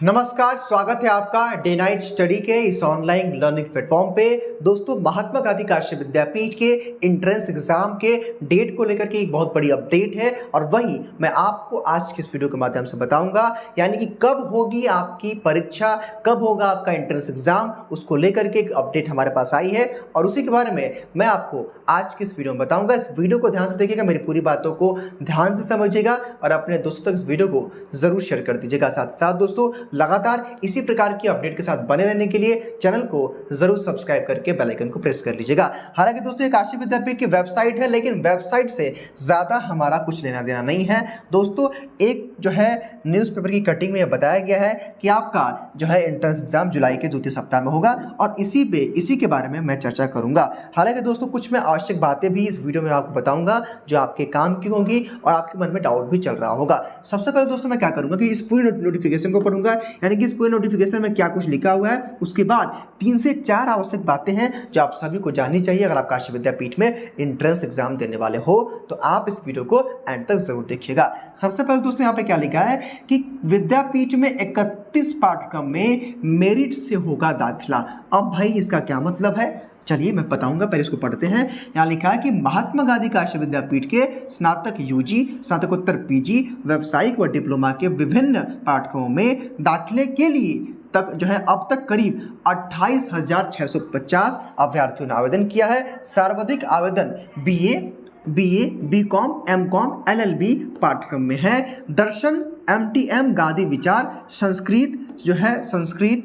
नमस्कार, स्वागत है आपका डे नाइट स्टडी के इस ऑनलाइन लर्निंग प्लेटफॉर्म पे। दोस्तों, महात्मा गांधी काशी विद्यापीठ के एंट्रेंस एग्जाम के डेट को लेकर के एक बहुत बड़ी अपडेट है और वही मैं आपको आज के इस वीडियो के माध्यम से बताऊंगा, यानी कि कब होगी आपकी परीक्षा, कब होगा आपका एंट्रेंस एग्जाम, उसको लेकर के एक अपडेट हमारे पास आई है और उसी के बारे में मैं आपको आज की इस वीडियो में बताऊंगा। इस वीडियो को ध्यान से देखिएगा, मेरी पूरी बातों को ध्यान से समझिएगा और अपने दोस्तों तक इस वीडियो को जरूर शेयर कर दीजिएगा। साथ साथ दोस्तों, लगातार इसी प्रकार की अपडेट के साथ बने रहने के लिए चैनल को जरूर सब्सक्राइब करके बेल आइकन को प्रेस कर लीजिएगा। हालांकि दोस्तों, ये काशी विद्यापीठ की वेबसाइट है, लेकिन वेबसाइट से ज़्यादा हमारा कुछ लेना देना नहीं है। दोस्तों, एक जो है न्यूज़पेपर की कटिंग में यह बताया गया है कि आपका जो है एंट्रेंस एग्जाम जुलाई के द्वितीय सप्ताह में होगा और इसी के बारे में मैं चर्चा करूंगा। हालांकि दोस्तों, कुछ मैं आवश्यक बातें भी इस वीडियो में आपको बताऊंगा जो आपके काम की होंगी और आपके मन में डाउट भी चल रहा होगा। सबसे पहले दोस्तों, मैं क्या करूंगा कि इस पूरी नोटिफिकेशन को पढ़ूंगा, यानी कि इस पूरे नोटिफिकेशन में क्या कुछ लिखा हुआ है। उसके बाद 3 से 4 आवश्यक बातें हैं जो आप सभी को जाननी चाहिए। अगर आप काशी विद्यापीठ में एंट्रेंस एग्जाम देने वाले हो तो आप इस वीडियो को एंड तक जरूर देखिएगा। सबसे पहले दोस्तों, यहाँ पे क्या लिखा है कि विद्यापीठ में 31 पाठ्यक्रम में मेरिट से होगा दाखिला। अब भाई इसका क्या मतलब है, चलिए मैं बताऊंगा, पहले इसको पढ़ते हैं। यहाँ लिखा है कि महात्मा गांधी काशी विद्यापीठ के स्नातक यूजी, स्नातकोत्तर पीजी, व्यावसायिक व डिप्लोमा के विभिन्न पाठ्यक्रमों में दाखिले के लिए तक जो है अब तक करीब 28,650 अभ्यर्थियों ने आवेदन किया है। सर्वाधिक आवेदन बीए, बीकॉम, एमकॉम, एलएलबी पाठ्यक्रम में है। दर्शन, एमटीएम, गांधी विचार, संस्कृत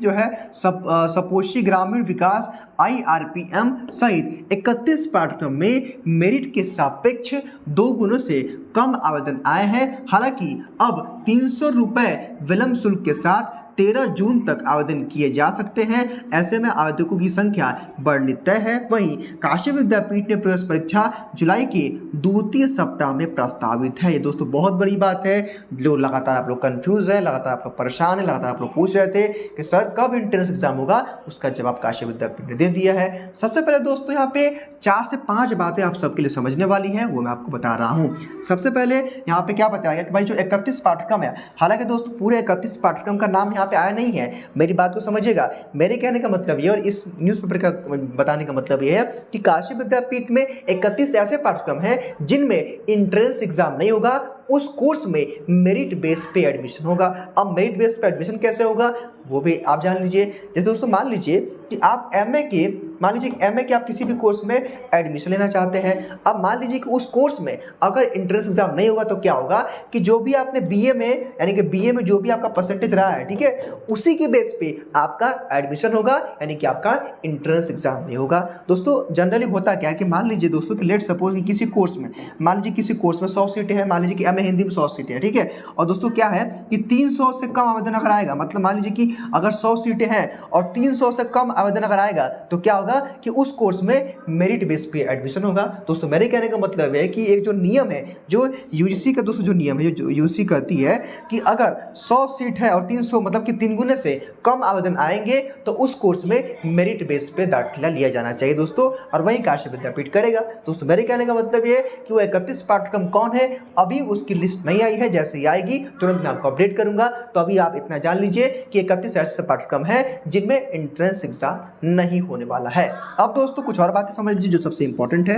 जो है सपोषी ग्रामीण विकास, IRPM सहित 31 पाठ्यक्रम में मेरिट के सापेक्ष 2 गुणों से कम आवेदन आए हैं। हालांकि अब 300 रुपये विलंब शुल्क के साथ 13 जून तक आवेदन किए जा सकते हैं। ऐसे में आवेदकों की संख्या बढ़नी तय है। वहीं काशी विद्यापीठ ने प्रवेश परीक्षा जुलाई के द्वितीय सप्ताह में प्रस्तावित है। ये दोस्तों बहुत बड़ी बात है। लोग लगातार आप लोग कंफ्यूज है, लगातार आप लोग परेशान है, लगातार आप लोग पूछ रहे थे कि सर कब एंट्रेंस एग्जाम होगा। उसका जवाब काशी विद्यापीठ ने दे दिया है। सबसे पहले दोस्तों, यहाँ पे 4 से 5 बातें आप सबके लिए समझने वाली हैं, वो मैं आपको बता रहा हूँ। सबसे पहले यहाँ पे क्या बताया गया कि भाई जो 31 पाठ्यक्रम है, हालांकि दोस्तों पूरे 31 पाठ्यक्रम का नाम यहाँ पे आया नहीं है। मेरी बात को समझिएगा, मेरे कहने का मतलब ये और इस न्यूज़पेपर का बताने का मतलब ये है कि काशी विद्यापीठ में 31 ऐसे पाठ्यक्रम हैं जिनमें एंट्रेंस एग्जाम नहीं होगा, उस कोर्स में मेरिट बेस पे एडमिशन होगा। अब मेरिट बेस पे एडमिशन कैसे होगा वो भी आप जान लीजिए। जैसे दोस्तों, मान लीजिए कि आप एमए के आप किसी भी कोर्स में एडमिशन लेना चाहते हैं। अब मान लीजिए कि उस कोर्स में अगर एंट्रेंस एग्जाम नहीं होगा तो क्या होगा कि जो भी आपने बीए में, यानी कि बीए में जो भी आपका परसेंटेज रहा है, ठीक है, उसी के बेस पे आपका एडमिशन होगा, यानी कि आपका एंट्रेंस एग्जाम नहीं होगा। दोस्तों, जनरली होता क्या है कि मान लीजिए दोस्तों कि लेट सपोज कि किसी कोर्स में 100 सीटें हैं, मान लीजिए कि एमए हिंदी में 100 सीटें हैं, ठीक है, और दोस्तों क्या है कि 300 से कम आवेदन अगर आएगा, मतलब मान लीजिए कि अगर 100 सीटें हैं और 300 से कम आवेदन अगर आएगा तो क्या होगा कि उस कोर्स में मेरिट बेस पे एडमिशन होगा। दोस्तों, मेरे कहने का मतलब है कि एक जो नियम है, जो यूजीसी का दोस्तों जो नियम है, जो यूजीसी कहती है कि अगर 100 सीट है और 300 मतलब कि 3 गुने से कम आवेदन आएंगे तो उस कोर्स में मेरिट बेस पे दाखिला लिया जाना चाहिए दोस्तों, और वहीं काशी विद्यापीठ करेगा। दोस्तों, मेरे कहने का मतलब ये कि वो 31 पाठ्यक्रम कौन है, अभी उसकी लिस्ट नहीं आई है, जैसे ही आएगी तुरंत मैं आपको अपडेट करूंगा। तो अभी आप इतना जान लीजिए कि 31 ऐसे पाठ्यक्रम है जिनमें एंट्रेंस एग्जाम नहीं होने वाला है। अब दोस्तों, कुछ और बातें समझ लीजिए जो सबसे इंपॉर्टेंट है।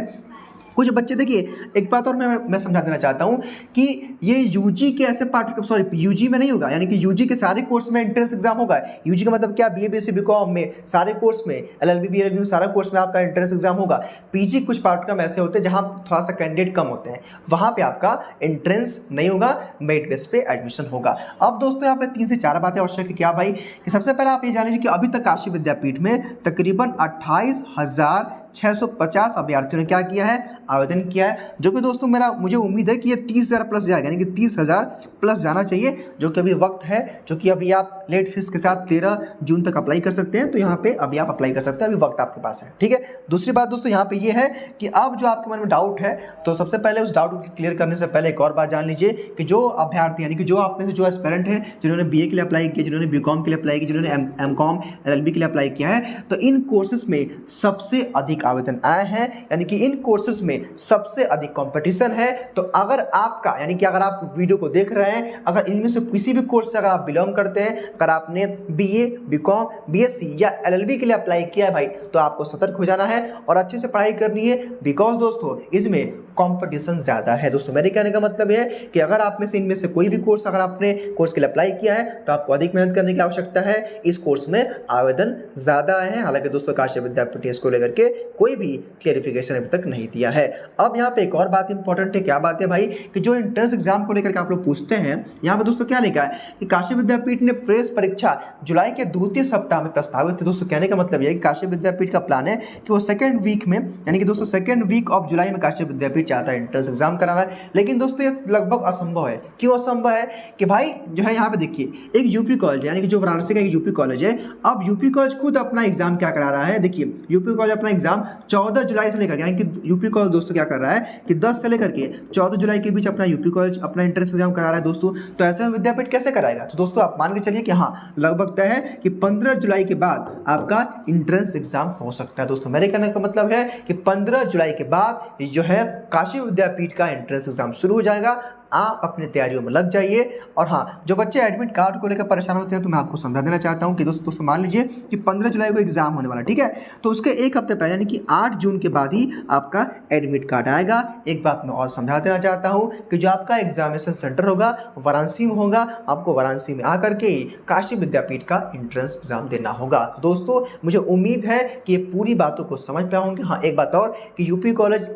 कुछ बच्चे, देखिए एक बात और मैं समझा देना चाहता हूँ कि ये यूजी के ऐसे पाठ्यक्रम, यूजी में नहीं होगा, यानी कि यूजी के सारे कोर्स में एंट्रेंस एग्जाम होगा। यूजी का मतलब क्या, बीए, बीएससी, बीकॉम में सारे कोर्स में, एलएलबी, बीएलबी में सारा कोर्स में आपका एंट्रेंस एग्जाम होगा। पीजी कुछ पाठ्यक्रम ऐसे होते हैं जहाँ थोड़ा सा कैंडिडेट कम होते हैं, वहाँ पे आपका एंट्रेंस नहीं होगा, मेरिट बेस पे एडमिशन होगा। अब दोस्तों, यहाँ पे 3 से 4 बातें आवश्यक है। क्या भाई कि सबसे पहले आप ये जान लीजिए कि अभी तक काशी विद्यापीठ में तकरीबन 28,650 अभ्यर्थियों ने क्या किया है, आवेदन किया है, जो कि दोस्तों मुझे उम्मीद है कि ये 30,000 प्लस जाएगा, यानी कि 30,000 प्लस जाना चाहिए, जो कि अभी वक्त है, जो कि अभी आप लेट फीस के साथ 13 जून तक अप्लाई कर सकते हैं। तो यहाँ पे अभी आप अप्लाई कर सकते हैं, अभी वक्त आपके पास है, ठीक है। दूसरी बात दोस्तों यहाँ पे ये है कि अब जो आपके मन में डाउट है, तो सबसे पहले उस डाउट को क्लियर करने से पहले एक और बात जान लीजिए कि जो अभ्यर्थी, यानी कि जो आप में से जो एस्पिरेंट है, जिन्होंने बीए के लिए अप्लाई किया, जिन्होंने बीकॉम के लिए अप्लाई किया, जिन्होंने एमकॉम, एलएलबी के लिए अप्लाई किया है, तो इन कोर्सेज में सबसे अधिक आवेदन आए हैं, यानी कि इन कोर्सेज इसमें सबसे अधिक कंपटीशन है। तो अगर आपका यानी कि अगर आप वीडियो को देख रहे हैं, अगर इनमें से किसी भी कोर्स से अगर आप बिलोंग करते हैं, अगर आपने बीए, बीकॉम, बीएससी या एलएलबी के लिए अप्लाई किया है भाई, तो आपको सतर्क हो जाना है और अच्छे से पढ़ाई करनी है, बिकॉज दोस्तों इसमें कंपटीशन ज़्यादा है। दोस्तों मेरे कहने का मतलब है कि अगर आप में से इनमें से कोई भी कोर्स अगर आपने कोर्स के लिए अप्लाई किया है तो आपको अधिक मेहनत करने की आवश्यकता है। इस कोर्स में आवेदन ज़्यादा आए हैं, हालांकि दोस्तों काशी विद्यापीठ इसको लेकर के कोई भी क्लेरिफिकेशन अभी तक नहीं दिया है। अब यहाँ पे एक और बात इंपॉर्टेंट है, क्या बात है भाई, कि जो एंट्रेंस एग्जाम को लेकर के आप लोग पूछते हैं, यहाँ पे दोस्तों क्या लिखा है कि काशी विद्यापीठ ने प्रेस परीक्षा जुलाई के द्वितीय सप्ताह में प्रस्तावित है। दोस्तों कहने का मतलब यह कि काशी विद्यापीठ का प्लान है कि वो सेकेंड वीक में यानी कि दोस्तों सेकेंड वीक ऑफ जुलाई में काशी विद्यापीठ चाहता है एंट्रेंस एग्जाम कराना है। लेकिन दोस्तों ये लगभग असंभव है। क्यों असंभव है कि भाई जो है यहाँ पे देखिए एक यूपी कॉलेज यानी कि जो वाराणसी का एक यूपी कॉलेज है, अब यूपी कॉलेज खुद अपना एग्जाम क्या करा रहा है, देखिए यूपी कॉलेज अपना एग्जाम 14 जुलाई से लेकर यानी कि यूपी कॉलेज दोस्तों क्या कर रहा है कि 10 से लेकर के 14 जुलाई के बीच अपना यूपी कॉलेज अपना एंट्रेंस एग्जाम करा रहा है दोस्तों। तो ऐसे में विद्यापीठ कैसे कराएगा? तो दोस्तों आप मान के चलिए कि हाँ लगभग तय है कि 15 जुलाई के बाद आपका एंट्रेंस एग्जाम हो सकता है। दोस्तों मेरे कहने का मतलब है कि 15 जुलाई के बाद जो है काशी विद्यापीठ का एंट्रेंस एग्जाम शुरू हो जाएगा। आप अपनी तैयारियों में लग जाइए। और हाँ, जो बच्चे एडमिट कार्ड को लेकर परेशान होते हैं तो मैं आपको समझा देना चाहता हूँ कि दोस्तों मान लीजिए कि 15 जुलाई को एग्जाम होने वाला, ठीक है, तो उसके एक हफ्ते पहले यानी कि 8 जून के बाद ही आपका एडमिट कार्ड आएगा। एक बात मैं और समझा देना चाहता हूँ कि जो आपका एग्जामिनेशन सेंटर होगा वाराणसी में होगा, आपको वाराणसी में आकर के काशी विद्यापीठ का एंट्रेंस एग्जाम देना होगा। दोस्तों मुझे उम्मीद है कि ये पूरी बातों को समझ पाए होंगे। हाँ एक बात और कि यूपी कॉलेज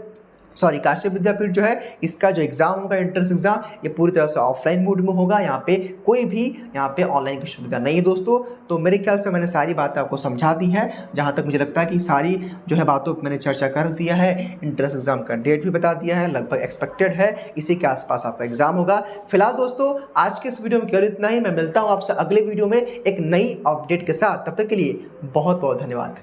काशी विद्यापीठ जो है इसका जो एग्जाम होगा एंट्रेंस एग्जाम ये पूरी तरह से ऑफलाइन मोड में होगा। यहाँ पे कोई भी यहाँ पे ऑनलाइन की सुविधा नहीं है दोस्तों। तो मेरे ख्याल से मैंने सारी बातें आपको समझा दी है। जहाँ तक मुझे लगता है कि सारी जो है बातों पर मैंने चर्चा कर दिया है। एंट्रेंस एग्जाम का डेट भी बता दिया है, लगभग एक्सपेक्टेड है इसी के आसपास आपका एग्जाम होगा। फिलहाल दोस्तों आज के इस वीडियो में केवल इतना ही। मैं मिलता हूँ आपसे अगले वीडियो में एक नई अपडेट के साथ। तब तक के लिए बहुत बहुत धन्यवाद।